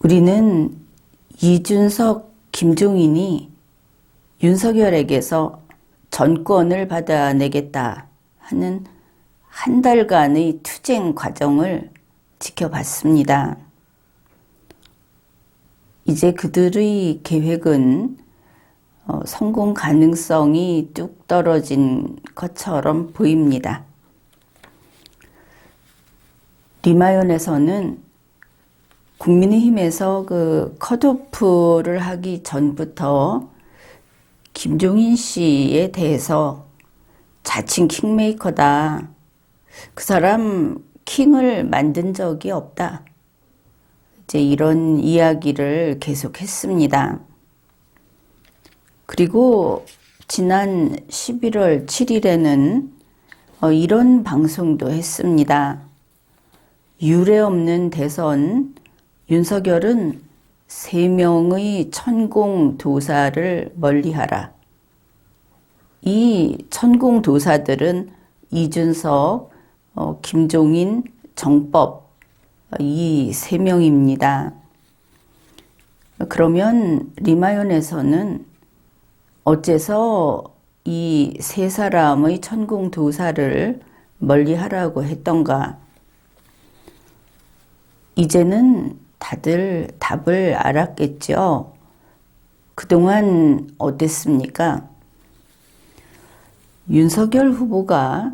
우리는 이준석, 김종인이 윤석열에게서 전권을 받아내겠다 하는 한 달간의 투쟁 과정을 지켜봤습니다. 이제 그들의 계획은 성공 가능성이 뚝 떨어진 것처럼 보입니다. 리마연에서는 국민의힘에서 그 컷오프를 하기 전부터 김종인 씨에 대해서 자칭 킹메이커다. 그 사람 킹을 만든 적이 없다. 이제 이런 이야기를 계속했습니다. 그리고 지난 11월 7일에는 이런 방송도 했습니다. 유례 없는 대선, 윤석열은 3명의 천공도사를 멀리하라. 이 천공도사들은 이준석, 김종인, 정법 이 3명입니다. 그러면 리마연에서는 어째서 이 3사람의 천공도사를 멀리하라고 했던가? 이제는 다들 답을 알았겠죠. 그동안 어땠습니까? 윤석열 후보가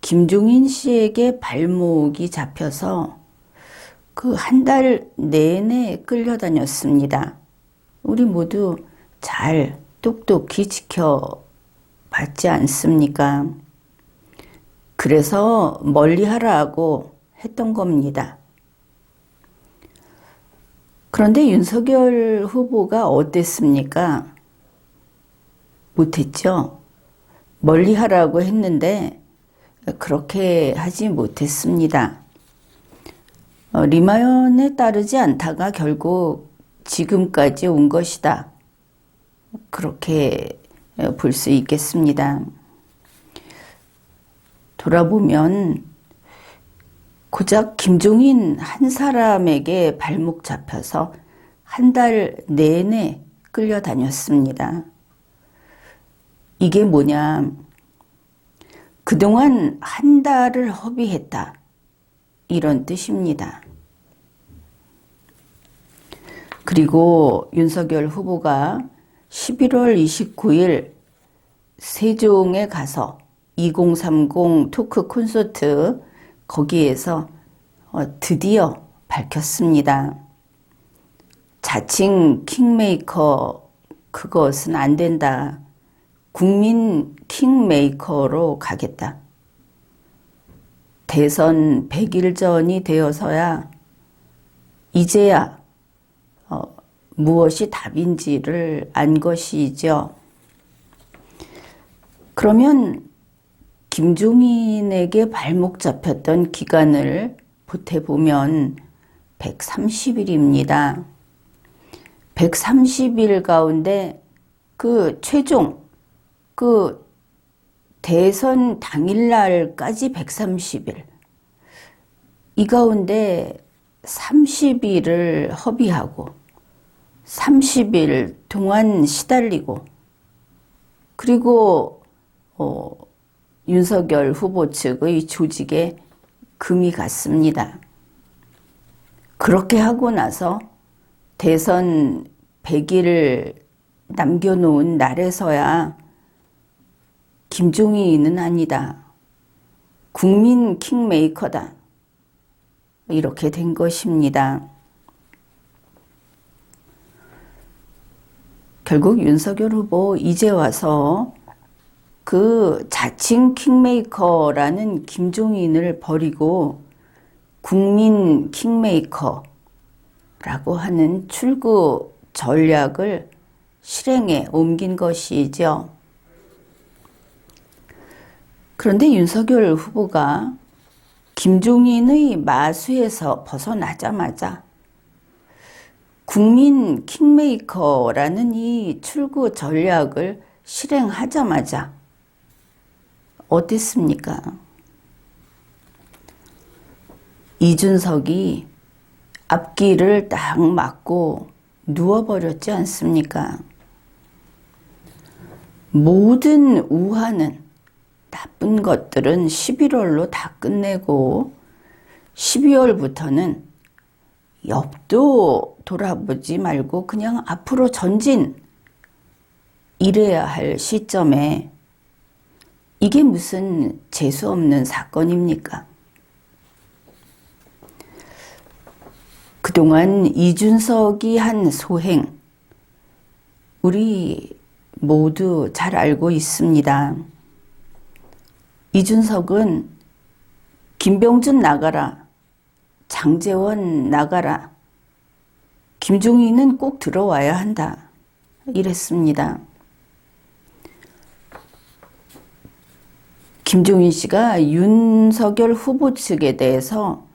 김종인 씨에게 발목이 잡혀서 그 한 달 내내 끌려다녔습니다. 우리 모두 잘 똑똑히 지켜봤지 않습니까? 그래서 멀리하라고 했던 겁니다. 그런데 윤석열 후보가 어땠습니까? 못했죠. 멀리하라고 했는데 그렇게 하지 못했습니다. 리마연에 따르지 않다가 결국 지금까지 온 것이다. 그렇게 볼 수 있겠습니다. 돌아보면 고작 김종인 한 사람에게 발목 잡혀서 한 달 내내 끌려다녔습니다. 이게 뭐냐? 그동안 한 달을 허비했다. 이런 뜻입니다. 그리고 윤석열 후보가 11월 29일 세종에 가서 2030 토크 콘서트 거기에서 드디어 밝혔습니다. 자칭 킹메이커 그것은 안 된다. 국민 킹메이커로 가겠다. 대선 100일 전이 되어서야 이제야 무엇이 답인지를 안 것이죠. 그러면 김종인에게 발목 잡혔던 기간을 보태보면 130일입니다. 130일 가운데 그 최종 그 대선 당일날까지 130일. 이 가운데 30일을 허비하고 30일 동안 시달리고 그리고 윤석열 후보 측의 조직에 금이 갔습니다. 그렇게 하고 나서 대선 100일을 남겨놓은 날에서야 김종인은 아니다. 국민 킹메이커다. 이렇게 된 것입니다. 결국 윤석열 후보 이제 와서 그 자칭 킹메이커라는 김종인을 버리고 국민 킹메이커라고 하는 출구 전략을 실행에 옮긴 것이죠. 그런데 윤석열 후보가 김종인의 마수에서 벗어나자마자 국민 킹메이커라는 이 출구 전략을 실행하자마자 어땠습니까? 이준석이 앞길을 딱 막고 누워버렸지 않습니까? 모든 우화는, 나쁜 것들은 11월로 다 끝내고 12월부터는 옆도 돌아보지 말고 그냥 앞으로 전진, 이래야 할 시점에 이게 무슨 재수없는 사건입니까? 그동안 이준석이 한 소행, 우리 모두 잘 알고 있습니다. 이준석은 김병준 나가라, 장제원 나가라, 김종인은 꼭 들어와야 한다, 이랬습니다. 김종인 씨가 윤석열 후보 측에 대해서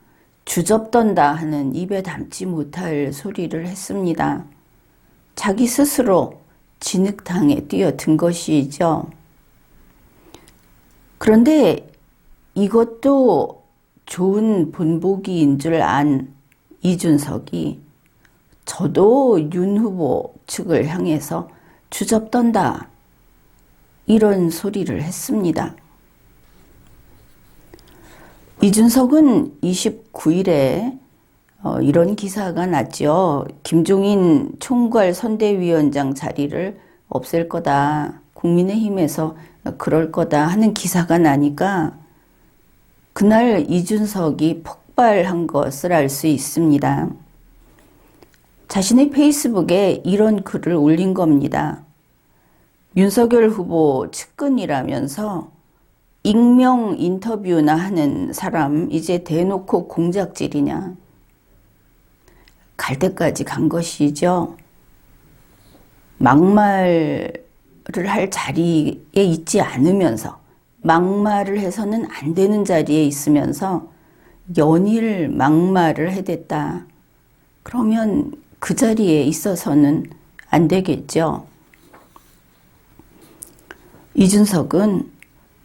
주접던다 하는 입에 담지 못할 소리를 했습니다. 자기 스스로 진흙탕에 뛰어든 것이죠. 그런데 이것도 좋은 본보기인 줄 안 이준석이 저도 윤 후보 측을 향해서 주접던다, 이런 소리를 했습니다. 이준석은 29일에 이런 기사가 났죠. 김종인 총괄 선대위원장 자리를 없앨 거다, 국민의힘에서 그럴 거다 하는 기사가 나니까 그날 이준석이 폭발한 것을 알 수 있습니다. 자신의 페이스북에 이런 글을 올린 겁니다. 윤석열 후보 측근이라면서 익명 인터뷰나 하는 사람 이제 대놓고 공작질이냐. 갈 때까지 간 것이죠. 막말을 할 자리에 있지 않으면서, 막말을 해서는 안 되는 자리에 있으면서 연일 막말을 해댔다. 그러면 그 자리에 있어서는 안 되겠죠. 이준석은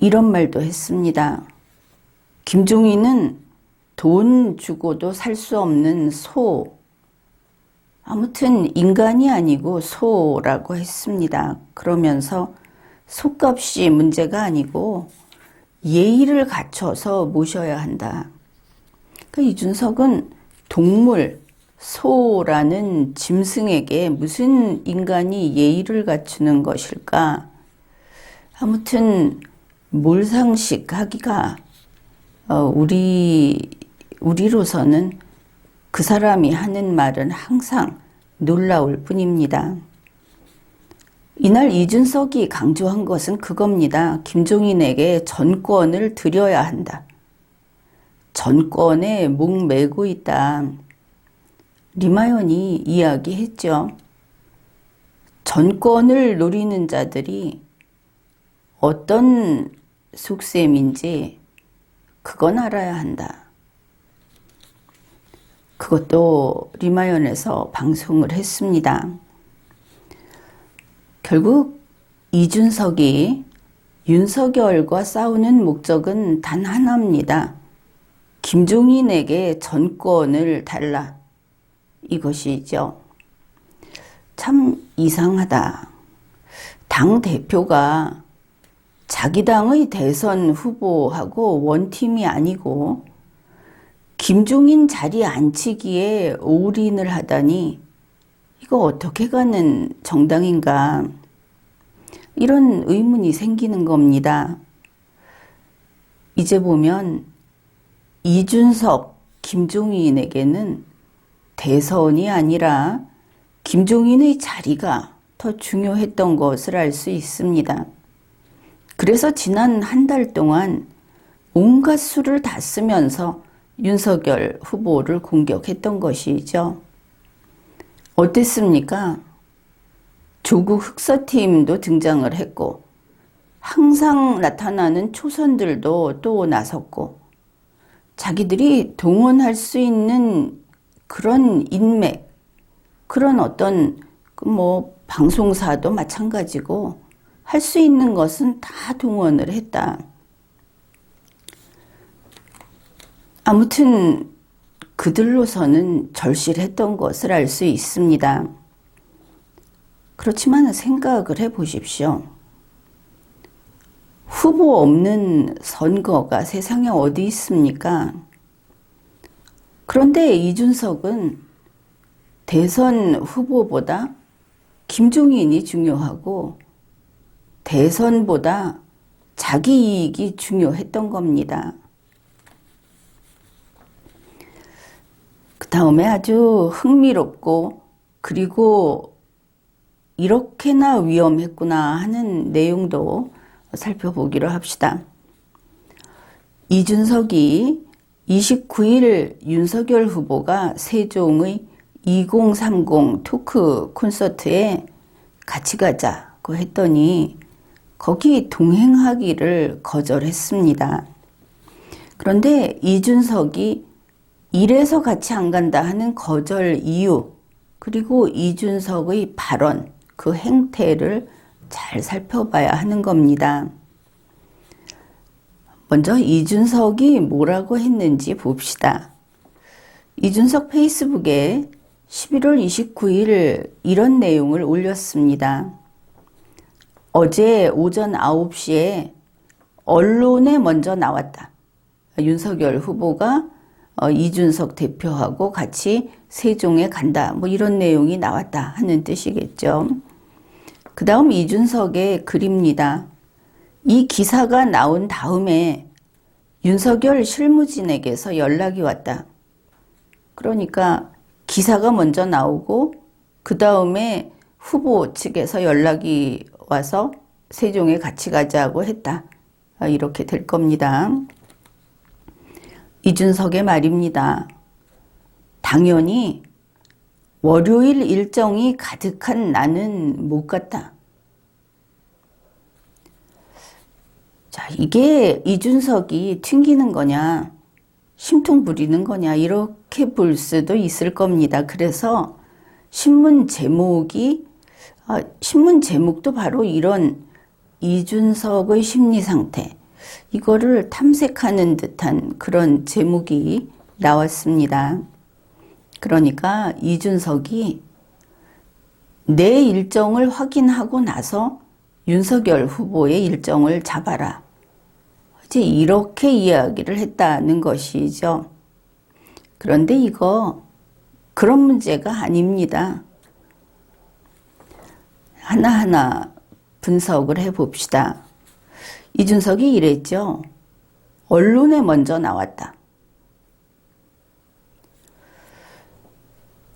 이런 말도 했습니다. 김종인은 돈 주고도 살 수 없는 소, 아무튼 인간이 아니고 소라고 했습니다. 그러면서 소값이 문제가 아니고 예의를 갖춰서 모셔야 한다. 그러니까 이준석은 동물, 소라는 짐승에게 무슨 인간이 예의를 갖추는 것일까? 아무튼 몰상식 하기가 우리로서는 그 사람이 하는 말은 항상 놀라울 뿐입니다. 이날 이준석이 강조한 것은 그겁니다. 김종인에게 전권을 드려야 한다. 전권에 목매고 있다. 리마연이 이야기했죠. 전권을 노리는 자들이 어떤 속셈인지 그건 알아야 한다. 그것도 리마연에서 방송을 했습니다. 결국 이준석이 윤석열과 싸우는 목적은 단 하나입니다. 김종인에게 전권을 달라, 이것이죠. 참 이상하다. 당 대표가 자기 당의 대선 후보하고 원팀이 아니고 김종인 자리 앉히기에 올인을 하다니, 이거 어떻게 가는 정당인가, 이런 의문이 생기는 겁니다. 이제 보면 이준석, 김종인에게는 대선이 아니라 김종인의 자리가 더 중요했던 것을 알 수 있습니다. 그래서 지난 한 달 동안 온갖 수를 다 쓰면서 윤석열 후보를 공격했던 것이죠. 어땠습니까? 조국 흑서팀도 등장을 했고, 항상 나타나는 초선들도 또 나섰고, 자기들이 동원할 수 있는 그런 인맥, 그런 어떤 방송사도 마찬가지고 할 수 있는 것은 다 동원을 했다. 아무튼 그들로서는 절실했던 것을 알 수 있습니다. 그렇지만 생각을 해 보십시오. 후보 없는 선거가 세상에 어디 있습니까? 그런데 이준석은 대선 후보보다 김종인이 중요하고 대선보다 자기 이익이 중요했던 겁니다. 그 다음에 아주 흥미롭고 그리고 이렇게나 위험했구나 하는 내용도 살펴보기로 합시다. 이준석이 29일 윤석열 후보가 세종의 2030 토크 콘서트에 같이 가자고 했더니 거기 동행하기를 거절했습니다. 그런데 이준석이 이래서 같이 안 간다 하는 거절 이유, 그리고 이준석의 발언, 그 행태를 잘 살펴봐야 하는 겁니다. 먼저 이준석이 뭐라고 했는지 봅시다. 이준석 페이스북에 11월 29일 이런 내용을 올렸습니다. 어제 오전 9시에 언론에 먼저 나왔다. 윤석열 후보가 이준석 대표하고 같이 세종에 간다. 뭐 이런 내용이 나왔다 하는 뜻이겠죠. 그 다음 이준석의 글입니다. 이 기사가 나온 다음에 윤석열 실무진에게서 연락이 왔다. 그러니까 기사가 먼저 나오고 그 다음에 후보 측에서 연락이 와서 세종에 같이 가자고 했다. 이렇게 될 겁니다. 이준석의 말입니다. 당연히 월요일 일정이 가득한 나는 못 갔다. 자, 이게 이준석이 튕기는 거냐, 심통 부리는 거냐, 이렇게 볼 수도 있을 겁니다. 그래서 신문 제목도 바로 이런 이준석의 심리 상태, 이거를 탐색하는 듯한 그런 제목이 나왔습니다. 그러니까 이준석이 내 일정을 확인하고 나서 윤석열 후보의 일정을 잡아라. 이제 이렇게 이야기를 했다는 것이죠. 그런데 이거 그런 문제가 아닙니다. 하나하나 분석을 해봅시다. 이준석이 이랬죠. 언론에 먼저 나왔다.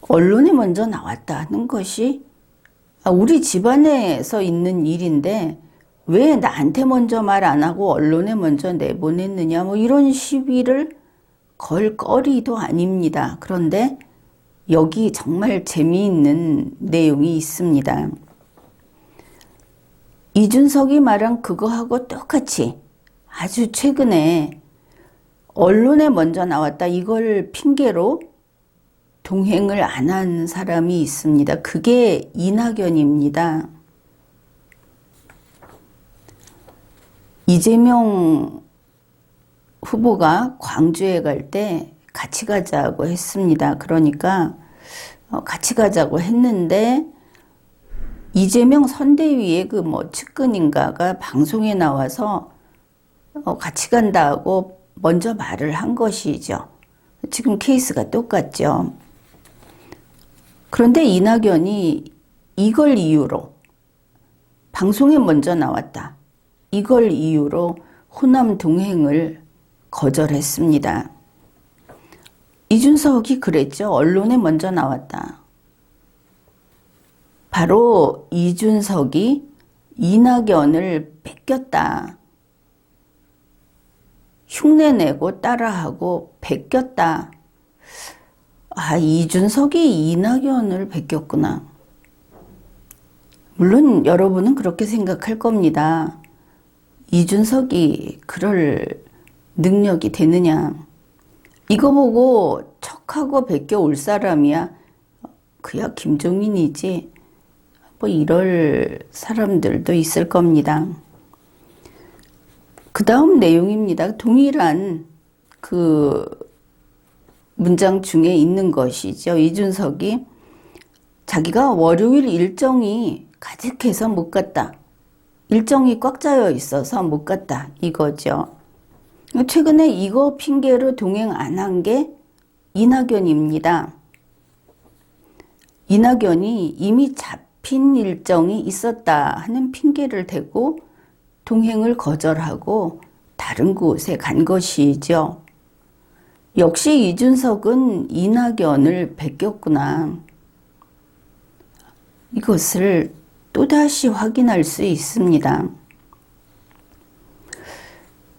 언론에 먼저 나왔다는 것이 우리 집안에서 있는 일인데 왜 나한테 먼저 말 안 하고 언론에 먼저 내보냈느냐, 뭐 이런 시비를 걸 거리도 아닙니다. 그런데 여기 정말 재미있는 내용이 있습니다. 이준석이 말한 그거하고 똑같이 아주 최근에 언론에 먼저 나왔다, 이걸 핑계로 동행을 안 한 사람이 있습니다. 그게 이낙연입니다. 이재명 후보가 광주에 갈 때 같이 가자고 했습니다. 그러니까 같이 가자고 했는데 이재명 선대위의 그 뭐 측근인가가 방송에 나와서 같이 간다고 먼저 말을 한 것이죠. 지금 케이스가 똑같죠. 그런데 이낙연이 이걸 이유로, 방송에 먼저 나왔다, 이걸 이유로 호남 동행을 거절했습니다. 이준석이 그랬죠. 언론에 먼저 나왔다. 바로 이준석이 이낙연을 뺏겼다. 흉내내고 따라하고 베꼈다. 이준석이 이낙연을 베꼈구나. 물론 여러분은 그렇게 생각할 겁니다. 이준석이 그럴 능력이 되느냐. 이거 보고 척하고 베껴 올 사람이야 그야 김종인이지, 뭐 이럴 사람들도 있을 겁니다. 그 다음 내용입니다. 동일한 그 문장 중에 있는 것이죠. 이준석이 자기가 월요일 일정이 가득해서 못 갔다. 일정이 꽉 짜여 있어서 못 갔다. 이거죠. 최근에 이거 핑계로 동행 안 한 게 이낙연입니다. 이낙연이 이미 잡힌 일정이 있었다 하는 핑계를 대고 동행을 거절하고 다른 곳에 간 것이죠. 역시 이준석은 이낙연을 베꼈구나. 이것을 또다시 확인할 수 있습니다.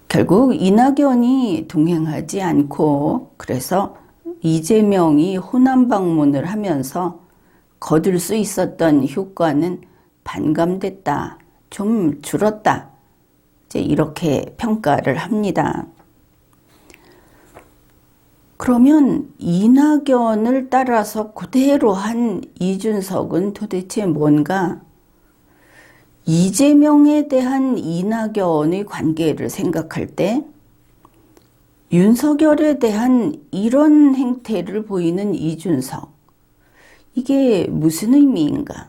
결국 이낙연이 동행하지 않고 그래서 이재명이 호남 방문을 하면서 거둘 수 있었던 효과는 반감됐다. 좀 줄었다. 이제 이렇게 평가를 합니다. 그러면 이낙연을 따라서 그대로 한 이준석은 도대체 뭔가? 이재명에 대한 이낙연의 관계를 생각할 때 윤석열에 대한 이런 행태를 보이는 이준석, 이게 무슨 의미인가?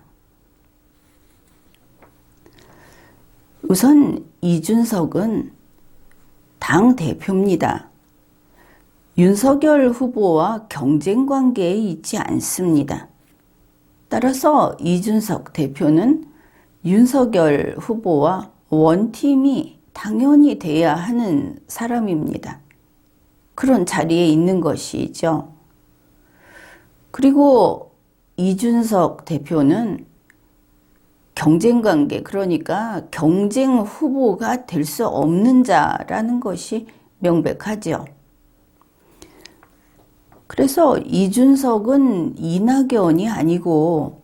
우선 이준석은 당 대표입니다. 윤석열 후보와 경쟁 관계에 있지 않습니다. 따라서 이준석 대표는 윤석열 후보와 원팀이 당연히 돼야 하는 사람입니다. 그런 자리에 있는 것이죠. 그리고 이준석 대표는 경쟁관계, 그러니까 경쟁 후보가 될 수 없는 자라는 것이 명백하죠. 그래서 이준석은 이낙연이 아니고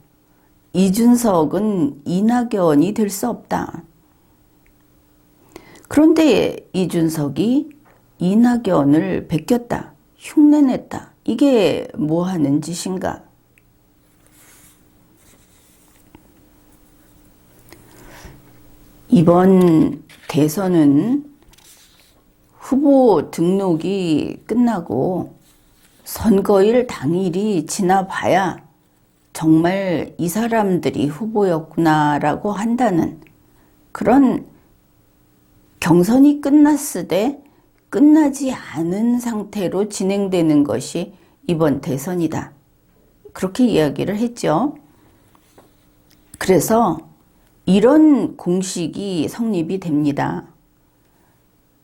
이준석은 이낙연이 될 수 없다. 그런데 이준석이 이낙연을 베꼈다, 흉내냈다. 이게 뭐 하는 짓인가? 이번 대선은 후보 등록이 끝나고 선거일 당일이 지나봐야 정말 이 사람들이 후보였구나라고 한다는 그런 경선이 끝났을 때 끝나지 않은 상태로 진행되는 것이 이번 대선이다. 그렇게 이야기를 했죠. 그래서 이런 공식이 성립이 됩니다.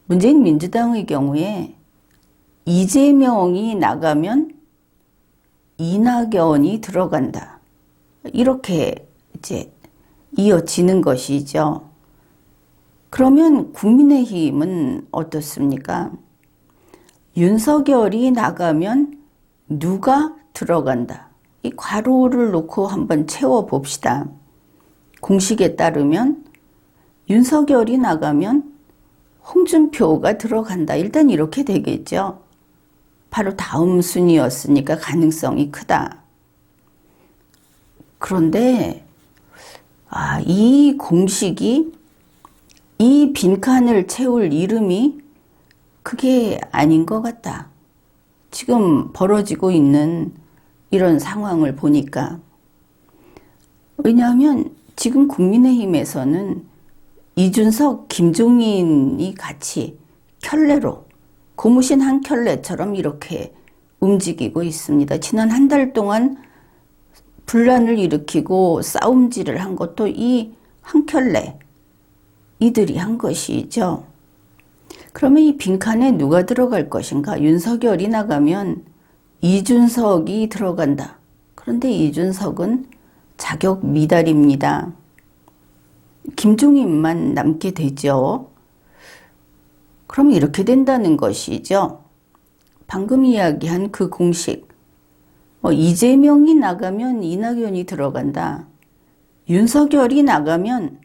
문재인 민주당의 경우에 이재명이 나가면 이낙연이 들어간다. 이렇게 이제 이어지는 것이죠. 그러면 국민의힘은 어떻습니까? 윤석열이 나가면 누가 들어간다. 이 괄호를 놓고 한번 채워봅시다. 공식에 따르면 윤석열이 나가면 홍준표가 들어간다. 일단 이렇게 되겠죠. 바로 다음 순위였으니까 가능성이 크다. 그런데 이 공식이 이 빈칸을 채울 이름이 그게 아닌 것 같다. 지금 벌어지고 있는 이런 상황을 보니까. 왜냐하면 지금 국민의힘에서는 이준석, 김종인이 같이 켤레로 고무신 한 켤레처럼 이렇게 움직이고 있습니다. 지난 한 달 동안 분란을 일으키고 싸움질을 한 것도 이 한 켤레 이들이 한 것이죠. 그러면 이 빈칸에 누가 들어갈 것인가? 윤석열이 나가면 이준석이 들어간다. 그런데 이준석은 자격 미달입니다. 김종인만 남게 되죠. 그럼 이렇게 된다는 것이죠. 방금 이야기한 그 공식. 이재명이 나가면 이낙연이 들어간다. 윤석열이 나가면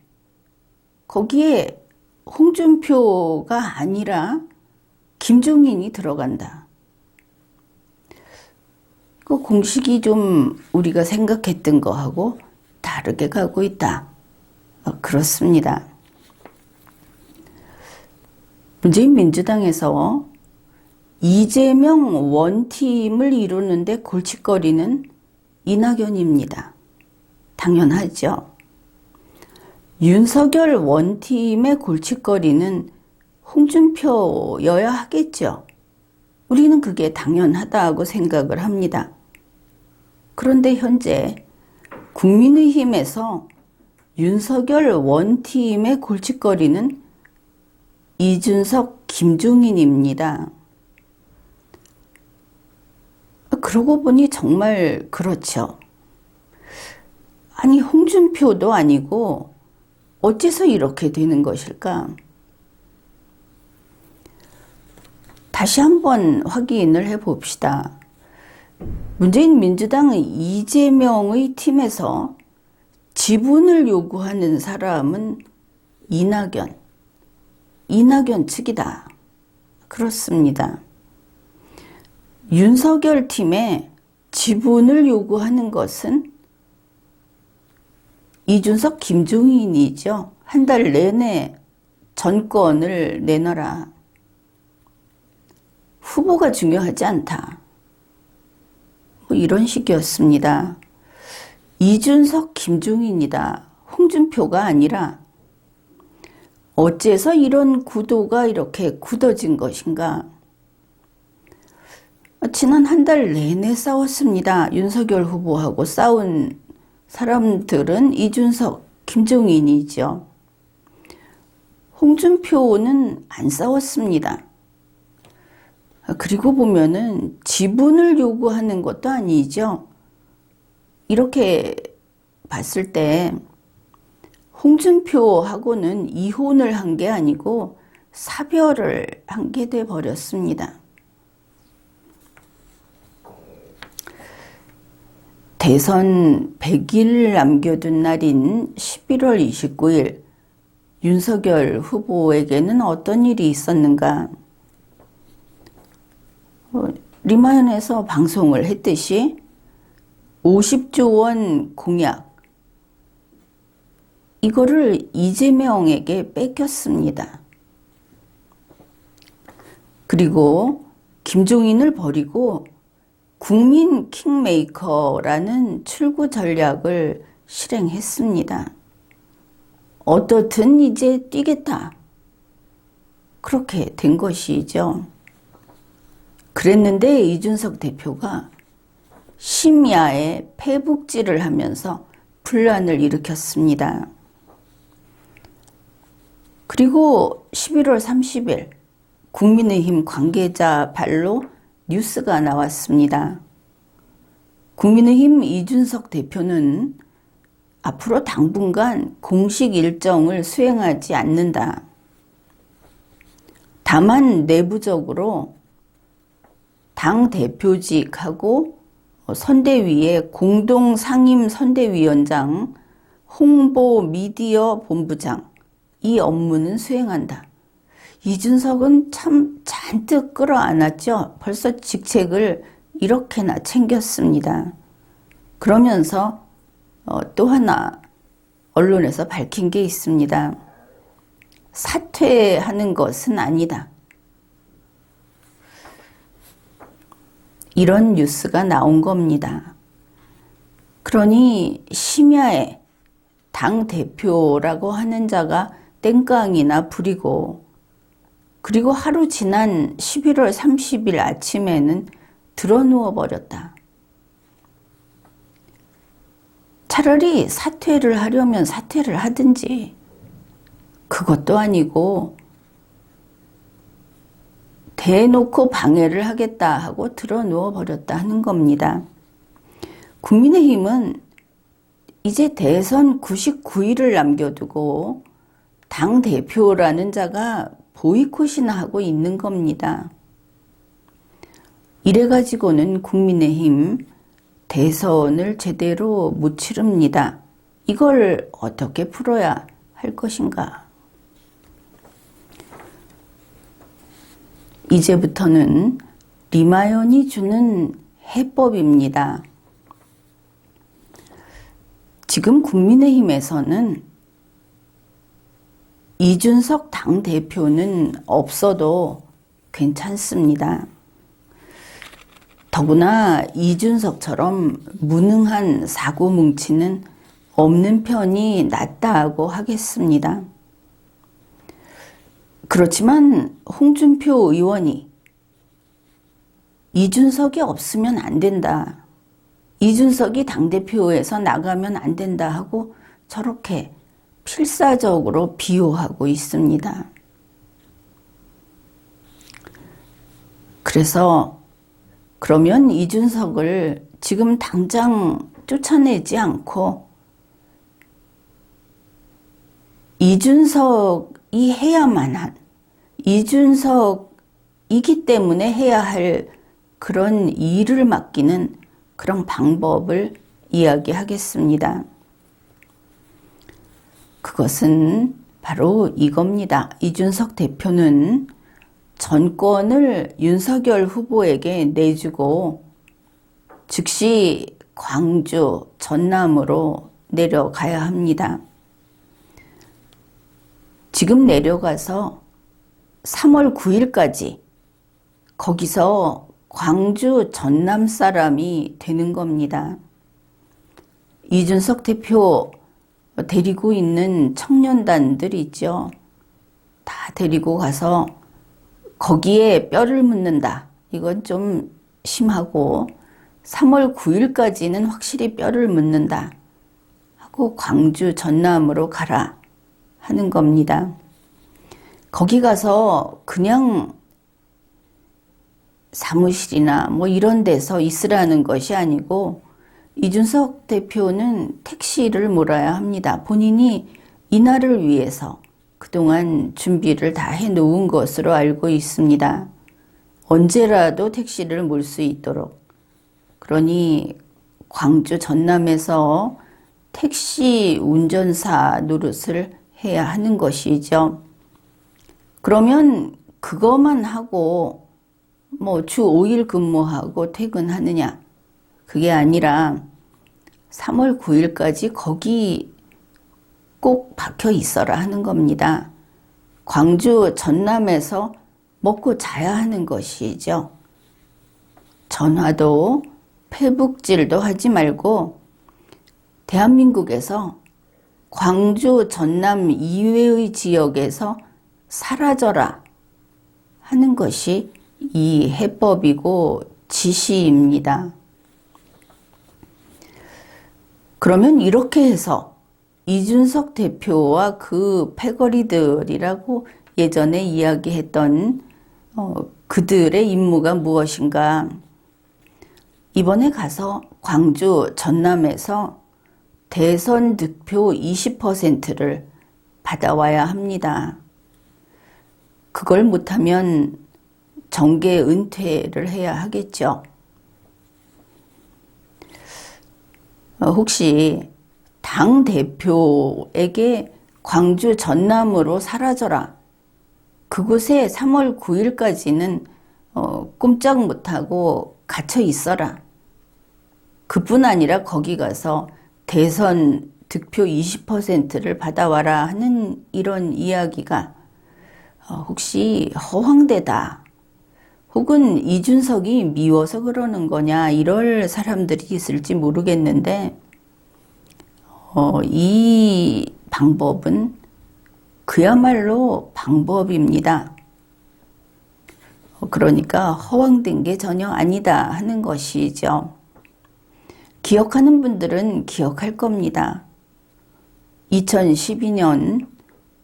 거기에 홍준표가 아니라 김종인이 들어간다. 그 공식이 좀 우리가 생각했던 거하고 다르게 가고 있다. 그렇습니다. 문재인 민주당에서 이재명 원팀을 이루는데 골칫거리는 이낙연입니다. 당연하죠. 윤석열 원팀의 골칫거리는 홍준표여야 하겠죠. 우리는 그게 당연하다고 생각을 합니다. 그런데 현재 국민의힘에서 윤석열 원팀의 골칫거리는 이준석, 김종인입니다. 그러고 보니 정말 그렇죠. 아니, 홍준표도 아니고 어째서 이렇게 되는 것일까? 다시 한번 확인을 해봅시다. 문재인 민주당의 이재명의 팀에서 지분을 요구하는 사람은 이낙연 측이다. 그렇습니다. 윤석열 팀에 지분을 요구하는 것은 이준석, 김종인이죠. 한 달 내내 전권을 내놔라. 후보가 중요하지 않다. 뭐 이런 식이었습니다. 이준석, 김종인이다. 홍준표가 아니라 어째서 이런 구도가 이렇게 굳어진 것인가? 지난 한 달 내내 싸웠습니다. 윤석열 후보하고 싸운 사람들은 이준석, 김종인이죠. 홍준표는 안 싸웠습니다. 그리고 보면은 지분을 요구하는 것도 아니죠. 이렇게 봤을 때 홍준표하고는 이혼을 한 게 아니고 사별을 한 게 돼 버렸습니다. 대선 100일 남겨둔 날인 11월 29일 윤석열 후보에게는 어떤 일이 있었는가? 리마연에서 방송을 했듯이 50조 원 공약, 이거를 이재명에게 뺏겼습니다. 그리고 김종인을 버리고 국민 킹메이커라는 출구 전략을 실행했습니다. 어떻든 이제 뛰겠다. 그렇게 된 것이죠. 그랬는데 이준석 대표가 심야에 페북질을 하면서 분란을 일으켰습니다. 그리고 11월 30일 국민의힘 관계자 발로 뉴스가 나왔습니다. 국민의힘 이준석 대표는 앞으로 당분간 공식 일정을 수행하지 않는다. 다만 내부적으로 당 대표직하고 선대위의 공동 상임 선대위원장, 홍보 미디어 본부장, 이 업무는 수행한다. 이준석은 참 잔뜩 끌어안았죠. 벌써 직책을 이렇게나 챙겼습니다. 그러면서 또 하나 언론에서 밝힌 게 있습니다. 사퇴하는 것은 아니다. 이런 뉴스가 나온 겁니다. 그러니 심야에 당대표라고 하는 자가 땡깡이나 부리고, 그리고 하루 지난 11월 30일 아침에는 드러누워 버렸다. 차라리 사퇴를 하려면 사퇴를 하든지, 그것도 아니고 대놓고 방해를 하겠다 하고 드러누워 버렸다 하는 겁니다. 국민의힘은 이제 대선 99일을 남겨두고 당대표라는 자가 보이콧이나 하고 있는 겁니다. 이래가지고는 국민의힘 대선을 제대로 못 치릅니다. 이걸 어떻게 풀어야 할 것인가? 이제부터는 리마연이 주는 해법입니다. 지금 국민의힘에서는 이준석 당대표는 없어도 괜찮습니다. 더구나 이준석처럼 무능한 사고뭉치는 없는 편이 낫다고 하겠습니다. 그렇지만 홍준표 의원이 이준석이 없으면 안 된다, 이준석이 당대표에서 나가면 안 된다 하고 저렇게 필사적으로 비호하고 있습니다. 그래서 그러면 이준석을 지금 당장 쫓아내지 않고 이준석이 해야만 한, 이준석이기 때문에 해야 할 그런 일을 맡기는 그런 방법을 이야기하겠습니다. 그것은 바로 이겁니다. 이준석 대표는 전권을 윤석열 후보에게 내주고 즉시 광주, 전남으로 내려가야 합니다. 지금 내려가서 3월 9일까지 거기서 광주, 전남 사람이 되는 겁니다. 이준석 대표 데리고 있는 청년단들 있죠. 다 데리고 가서 거기에 뼈를 묻는다. 이건 좀 심하고 3월 9일까지는 확실히 뼈를 묻는다 하고 광주, 전남으로 가라 하는 겁니다. 거기 가서 그냥 사무실이나 뭐 이런 데서 있으라는 것이 아니고 이준석 대표는 택시를 몰아야 합니다. 본인이 이날을 위해서 그동안 준비를 다 해놓은 것으로 알고 있습니다. 언제라도 택시를 몰 수 있도록. 그러니 광주 전남에서 택시 운전사 노릇을 해야 하는 것이죠. 그러면 그것만 하고 뭐 주 5일 근무하고 퇴근하느냐? 그게 아니라 3월 9일까지 거기 꼭 박혀 있어라 하는 겁니다. 광주 전남에서 먹고 자야 하는 것이죠. 전화도 페북질도 하지 말고 대한민국에서 광주 전남 이외의 지역에서 사라져라 하는 것이 이 해법이고 지시입니다. 그러면 이렇게 해서 이준석 대표와 그 패거리들이라고 예전에 이야기했던 그들의 임무가 무엇인가? 이번에 가서 광주 전남에서 대선 득표 20%를 받아와야 합니다. 그걸 못하면 정계 은퇴를 해야 하겠죠. 혹시 당대표에게 광주 전남으로 사라져라. 그곳에 3월 9일까지는 꼼짝 못하고 갇혀 있어라. 그뿐 아니라 거기 가서 대선 득표 20%를 받아와라 하는 이런 이야기가 혹시 허황되다. 혹은 이준석이 미워서 그러는 거냐 이럴 사람들이 있을지 모르겠는데 이 방법은 그야말로 방법입니다. 그러니까 허황된 게 전혀 아니다 하는 것이죠. 기억하는 분들은 기억할 겁니다. 2012년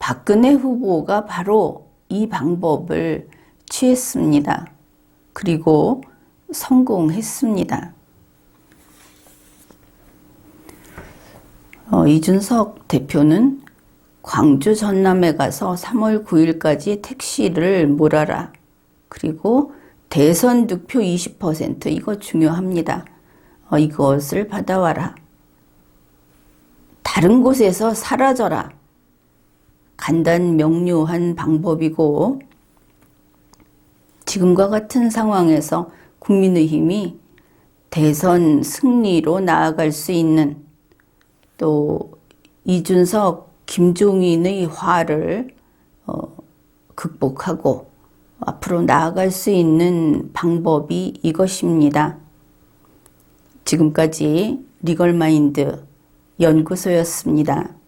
박근혜 후보가 바로 이 방법을 취했습니다. 그리고 성공했습니다. 이준석 대표는 광주 전남에 가서 3월 9일까지 택시를 몰아라. 그리고 대선 득표 20% 이거 중요합니다. 이것을 받아와라. 다른 곳에서 사라져라. 간단 명료한 방법이고 지금과 같은 상황에서 국민의힘이 대선 승리로 나아갈 수 있는 또 이준석, 김종인의 화를 극복하고 앞으로 나아갈 수 있는 방법이 이것입니다. 지금까지 리걸마인드 연구소였습니다.